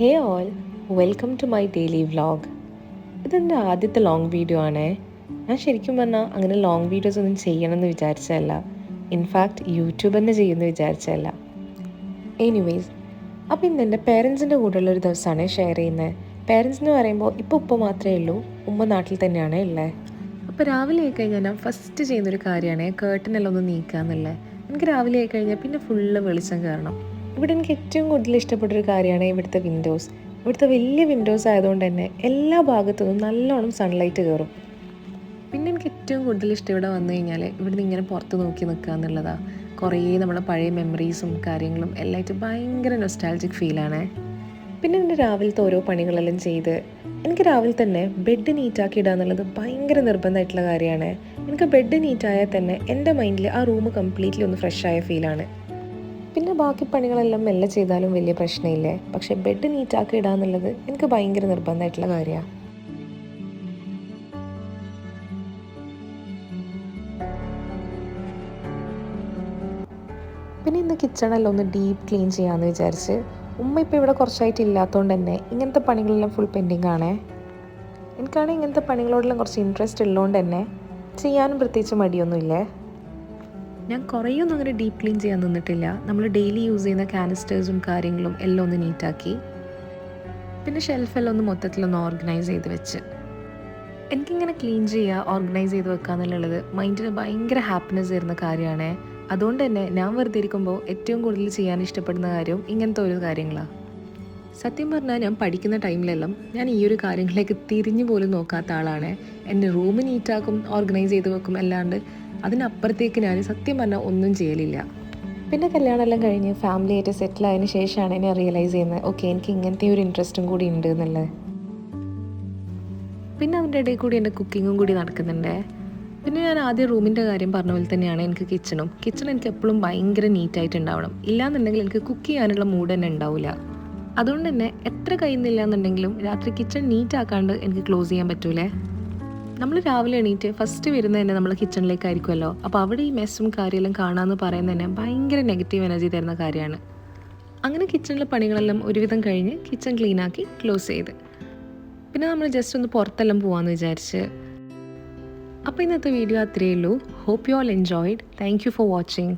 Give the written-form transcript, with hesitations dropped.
Hey all, welcome to my daily vlog. ഇതെൻ്റെ ആദ്യത്തെ long video ആണേ. ഞാൻ ശരിക്കും പറഞ്ഞാൽ അങ്ങനെ ലോങ് വീഡിയോസ് ഒന്നും ചെയ്യണമെന്ന് വിചാരിച്ചതല്ല. ഇൻഫാക്റ്റ് യൂട്യൂബ് തന്നെ ചെയ്യുമെന്ന് വിചാരിച്ചതല്ല. എനിവേയ്സ്, അപ്പോൾ ഇന്ന് എൻ്റെ പേരൻസിൻ്റെ കൂടെയുള്ളൊരു ദിവസമാണ് ഷെയർ ചെയ്യുന്നത്. പേരൻസ് എന്ന് പറയുമ്പോൾ ഇപ്പോൾ ഉപ്പ മാത്രമേ ഉള്ളൂ, ഉമ്മ നാട്ടിൽ തന്നെയാണ് ഉള്ളത്. അപ്പോൾ രാവിലെ ആയിക്കഴിഞ്ഞാൽ ഞാൻ ഫസ്റ്റ് ചെയ്യുന്നൊരു കാര്യമാണ് കേർട്ടനെല്ലാം ഒന്ന് നീക്കുക എന്നുള്ളത്. എനിക്ക് രാവിലെ ആയിക്കഴിഞ്ഞാൽ പിന്നെ ഫുള്ള് വെളിച്ചം കയറണം. ഇവിടെ എനിക്ക് ഏറ്റവും കൂടുതൽ ഇഷ്ടപ്പെട്ടൊരു കാര്യമാണ് ഇവിടുത്തെ വിൻഡോസ്. ഇവിടുത്തെ വലിയ വിൻഡോസ് ആയതുകൊണ്ട് തന്നെ എല്ലാ ഭാഗത്തുനിന്നും നല്ലോണം സൺലൈറ്റ് കയറും. പിന്നെ എനിക്ക് ഏറ്റവും കൂടുതൽ ഇഷ്ടം ഇവിടെ വന്നു കഴിഞ്ഞാൽ ഇവിടുന്ന് ഇങ്ങനെ പുറത്ത് നോക്കി നിൽക്കുക എന്നുള്ളതാണ്. കുറേ നമ്മുടെ പഴയ മെമ്മറീസും കാര്യങ്ങളും എല്ലായിട്ട് ഭയങ്കര നൊസ്റ്റാൾജിക് ഫീലാണ്. പിന്നെ എൻ്റെ രാവിലത്തെ ഓരോ പണികളെല്ലാം ചെയ്ത് എനിക്ക് രാവിലെ തന്നെ ബെഡ് നീറ്റാക്കി ഇടുക എന്നുള്ളത് ഭയങ്കര നിർബന്ധമായിട്ടുള്ള കാര്യമാണ്. എനിക്ക് ബെഡ് നീറ്റായാൽ തന്നെ എൻ്റെ മൈൻഡിൽ ആ റൂം കംപ്ലീറ്റ്ലി ഒന്ന് ഫ്രഷായ ഫീലാണ്. പിന്നെ ബാക്കി പണികളെല്ലാം മെല്ലെ ചെയ്താലും വലിയ പ്രശ്നമില്ലേ, പക്ഷെ ബെഡ് നീറ്റാക്കി ഇടുക എന്നുള്ളത് എനിക്ക് ഭയങ്കര നിർബന്ധമായിട്ടുള്ള കാര്യമാണ്. പിന്നെ ഇന്ന് കിച്ചണെല്ലാം ഒന്ന് ഡീപ്പ് ക്ലീൻ ചെയ്യാമെന്ന് വിചാരിച്ച്. ഉമ്മ ഇപ്പോൾ ഇവിടെ കുറച്ചായിട്ട് ഇല്ലാത്തതുകൊണ്ട് തന്നെ ഇങ്ങനത്തെ പണികളെല്ലാം ഫുൾ പെൻഡിങ് ആണേ. എനിക്കാണെങ്കിൽ ഇങ്ങനത്തെ പണികളോടെല്ലാം കുറച്ച് ഇൻട്രസ്റ്റ് ഉള്ളതുകൊണ്ട് തന്നെ ചെയ്യാനും പ്രത്യേകിച്ച് മടിയൊന്നുമില്ലേ. ഞാൻ കുറേയൊന്നും അങ്ങനെ ഡീപ്പ് ക്ലീൻ ചെയ്യാൻ നിന്നിട്ടില്ല. നമ്മൾ ഡെയിലി യൂസ് ചെയ്യുന്ന കാനിസ്റ്റേഴ്സും കാര്യങ്ങളും എല്ലാം ഒന്ന് നീറ്റാക്കി, പിന്നെ ഷെൽഫെല്ലാം ഒന്ന് മൊത്തത്തിലൊന്ന് ഓർഗനൈസ് ചെയ്ത് വെച്ച്. എനിക്കിങ്ങനെ ക്ലീൻ ചെയ്യുക, ഓർഗനൈസ് ചെയ്ത് വെക്കുക എന്നുള്ളത് മൈൻഡിന് ഭയങ്കര ഹാപ്പിനെസ് തരുന്ന കാര്യമാണ്. അതുകൊണ്ട് തന്നെ ഞാൻ വെറുതെ ഇരിക്കുമ്പോൾ ഏറ്റവും കൂടുതൽ ചെയ്യാൻ ഇഷ്ടപ്പെടുന്ന കാര്യവും ഇങ്ങനത്തെ ഓരോ കാര്യങ്ങളാണ്. സത്യം പറഞ്ഞാൽ ഞാൻ പഠിക്കുന്ന ടൈമിലെല്ലാം ഞാൻ ഈ ഒരു കാര്യങ്ങളിലേക്ക് തിരിഞ്ഞു പോലും നോക്കാത്ത ആളാണ്. എൻ്റെ റൂം നീറ്റാക്കും, ഓർഗനൈസ് ചെയ്ത് വെക്കും, അല്ലാണ്ട് അതിനപ്പുറത്തേക്ക് ഞാൻ സത്യം പറഞ്ഞാൽ ഒന്നും ചെയ്യലില്ല. പിന്നെ കല്യാണമെല്ലാം കഴിഞ്ഞ് ഫാമിലി ആയിട്ട് സെറ്റിൽ ആയതിനു ശേഷമാണ് ഞാൻ റിയലൈസ് ചെയ്യുന്നത്, ഓക്കെ എനിക്ക് ഇങ്ങനത്തെ ഒരു ഇൻട്രസ്റ്റും കൂടി ഉണ്ട് എന്നുള്ളത്. പിന്നെ അതിൻ്റെ ഇടയിൽ കൂടി എൻ്റെ കുക്കിങ്ങും കൂടി നടക്കുന്നുണ്ട്. പിന്നെ ഞാൻ ആദ്യം റൂമിൻ്റെ കാര്യം പറഞ്ഞ പോലെ തന്നെയാണ് എനിക്ക് കിച്ചൺ എനിക്ക് എപ്പോഴും ഭയങ്കര നീറ്റായിട്ടുണ്ടാവണം. ഇല്ലാന്നുണ്ടെങ്കിൽ എനിക്ക് കുക്ക് ചെയ്യാനുള്ള മൂഡ് തന്നെ ഉണ്ടാവില്ല. അതുകൊണ്ട് തന്നെ എത്ര കഴിയുന്നില്ല എന്നുണ്ടെങ്കിലും രാത്രി കിച്ചൺ നീറ്റാക്കാണ്ട് എനിക്ക് ക്ലോസ് ചെയ്യാൻ പറ്റൂലേ. നമ്മൾ രാവിലെ എണീറ്റ് ഫസ്റ്റ് വരുന്നത് തന്നെ നമ്മൾ കിച്ചണിലേക്കായിരിക്കുമല്ലോ. അപ്പോൾ അവിടെ ഈ മെസ്സും കാര്യമെല്ലാം കാണാമെന്ന് പറയുന്നത് തന്നെ ഭയങ്കര നെഗറ്റീവ് എനർജി തരുന്ന കാര്യമാണ്. അങ്ങനെ കിച്ചണിലെ പണികളെല്ലാം ഒരുവിധം കഴിഞ്ഞ് കിച്ചൺ ക്ലീനാക്കി ക്ലോസ് ചെയ്ത് പിന്നെ നമ്മൾ ജസ്റ്റ് ഒന്ന് പുറത്തെല്ലാം പോകാമെന്ന് വിചാരിച്ച്. അപ്പോൾ ഇന്നത്തെ വീഡിയോ അത്രയേ ഉള്ളൂ. Hope you all enjoyed. Thank you for watching.